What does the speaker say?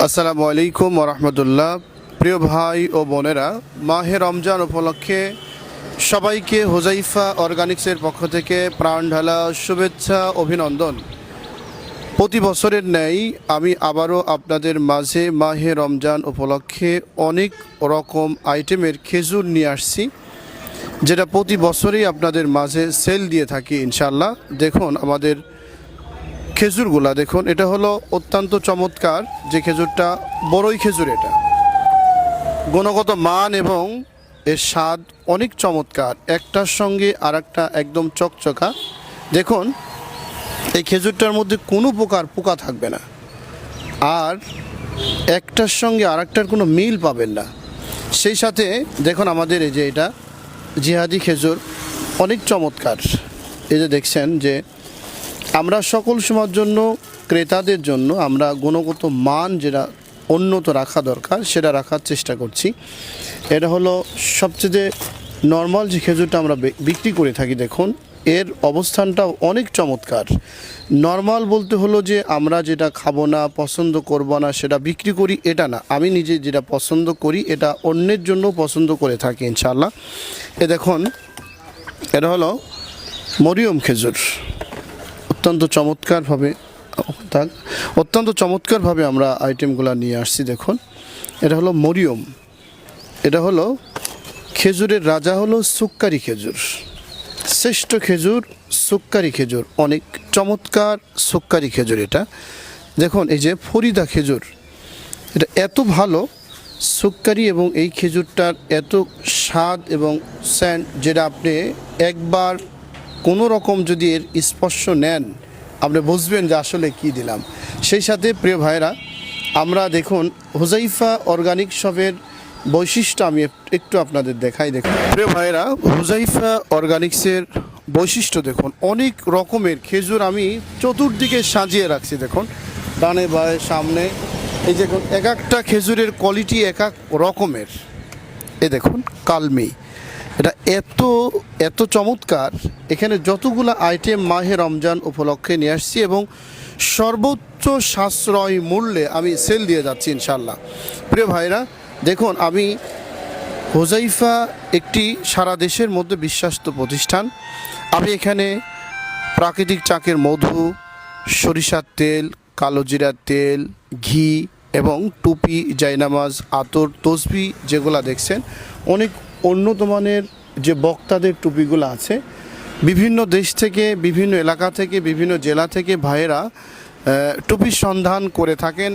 আসসালামু আলাইকুম ওরহমতুল্লাহ। প্রিয় ভাই ও বোনেরা, মাহে রমজান উপলক্ষে সবাইকে হুজাইফা অর্গানিক্সের পক্ষ থেকে প্রাণ ঢালা শুভেচ্ছা, অভিনন্দন। প্রতি বছরের ন্যায় আমি আবারও আপনাদের মাঝে মাহে রমজান উপলক্ষে অনেক রকম আইটেমের খেজুর নিয়ে আসছি, যেটা প্রতি বছরেই আপনাদের মাঝে সেল দিয়ে থাকি ইনশাল্লাহ। দেখুন আমাদের খেজুরগুলা, দেখুন এটা হলো অত্যন্ত চমৎকার যে খেজুরটা, বড়ই খেজুর। এটা গুণগত মান এবং এর স্বাদ অনেক চমৎকার, একটার সঙ্গে আর একটা একদম চকচকা। দেখুন এই খেজুরটার মধ্যে কোনো প্রকার পোকা থাকবে না, আর একটার সঙ্গে আর একটার কোনো মিল পাবেন না। সেই সাথে দেখুন আমাদের এই যে এটা জিহাদি খেজুর, অনেক চমৎকার। এই যে দেখছেন যে আমরা সকল সময়ের জন্য, ক্রেতাদের জন্য আমরা গুণগত মান যেটা উন্নত রাখা দরকার সেটা রাখার চেষ্টা করছি। এটা হলো সবচেয়ে নর্মাল যে খেজুরটা আমরা বিক্রি করে থাকি। দেখুন এর অবস্থানটাও অনেক চমৎকার। নর্মাল বলতে হলো যে আমরা যেটা খাবো না, পছন্দ করব না, সেটা বিক্রি করি, এটা না। আমি নিজে যেটা পছন্দ করি এটা অন্যের জন্য পছন্দ করে থাকি ইনশাআল্লাহ। এ দেখুন এটা হলো মরিয়ম খেজুর, অত্যন্ত চমৎকারভাবে আমরা আইটেমগুলো নিয়ে আসছি। দেখুন এটা হলো মরিয়ম, এটা হলো খেজুরের রাজা, হলো সুক্কারি খেজুর, শ্রেষ্ঠ খেজুর সুক্কারি খেজুর, অনেক চমৎকার সুক্কারি খেজুর এটা। দেখুন এই যে ফরিদা খেজুর, এটা এত ভালো সুক্কারি এবং এই খেজুরটার এত স্বাদ এবং স্যান্ড, যেটা আপনি একবার কোনো রকম যদি এর স্পর্শ নেন আপনি বুঝবেন যে আসলে কি দিলাম। সেই সাথে প্রিয় ভাইরা, আমরা দেখুন হুজাইফা অর্গানিক শপের বৈশিষ্ট্য আমি একটু আপনাদের দেখাই। দেখুন প্রিয় ভাইরা, হুজাইফা অর্গানিক্সের বৈশিষ্ট্য দেখুন, অনেক রকমের খেজুর আমি চতুর্দিকে সাজিয়ে রাখছি। দেখুন ডানে বায়ে সামনে, এই দেখুন এক একটা খেজুরের কোয়ালিটি এক এক রকমের। এ দেখুন কালমি, এটা এত চমৎকার। এখানে যতগুলো আইটেম মাহে রমজান উপলক্ষে নিয়ে আসছি এবং সর্বোচ্চ সাশ্রয় মূল্যে আমি সেল দিয়ে যাচ্ছি ইনশাল্লাহ। প্রিয় ভাইরা দেখুন, আমি হুজাইফা একটি সারা দেশের মধ্যে বিশ্বস্ত প্রতিষ্ঠান। আমি এখানে প্রাকৃতিক চাকের মধু, সরিষার তেল, কালো জিরার তেল, ঘি এবং টুপি, জায়নামাজ, আতর, তসবি যেগুলো দেখছেন, অনেক উন্নত মানের যে বক্তাদের টুপিগুলো আছে, বিভিন্ন দেশ থেকে, বিভিন্ন এলাকা থেকে, বিভিন্ন জেলা থেকে ভাইয়েরা টুপির সন্ধান করে থাকেন।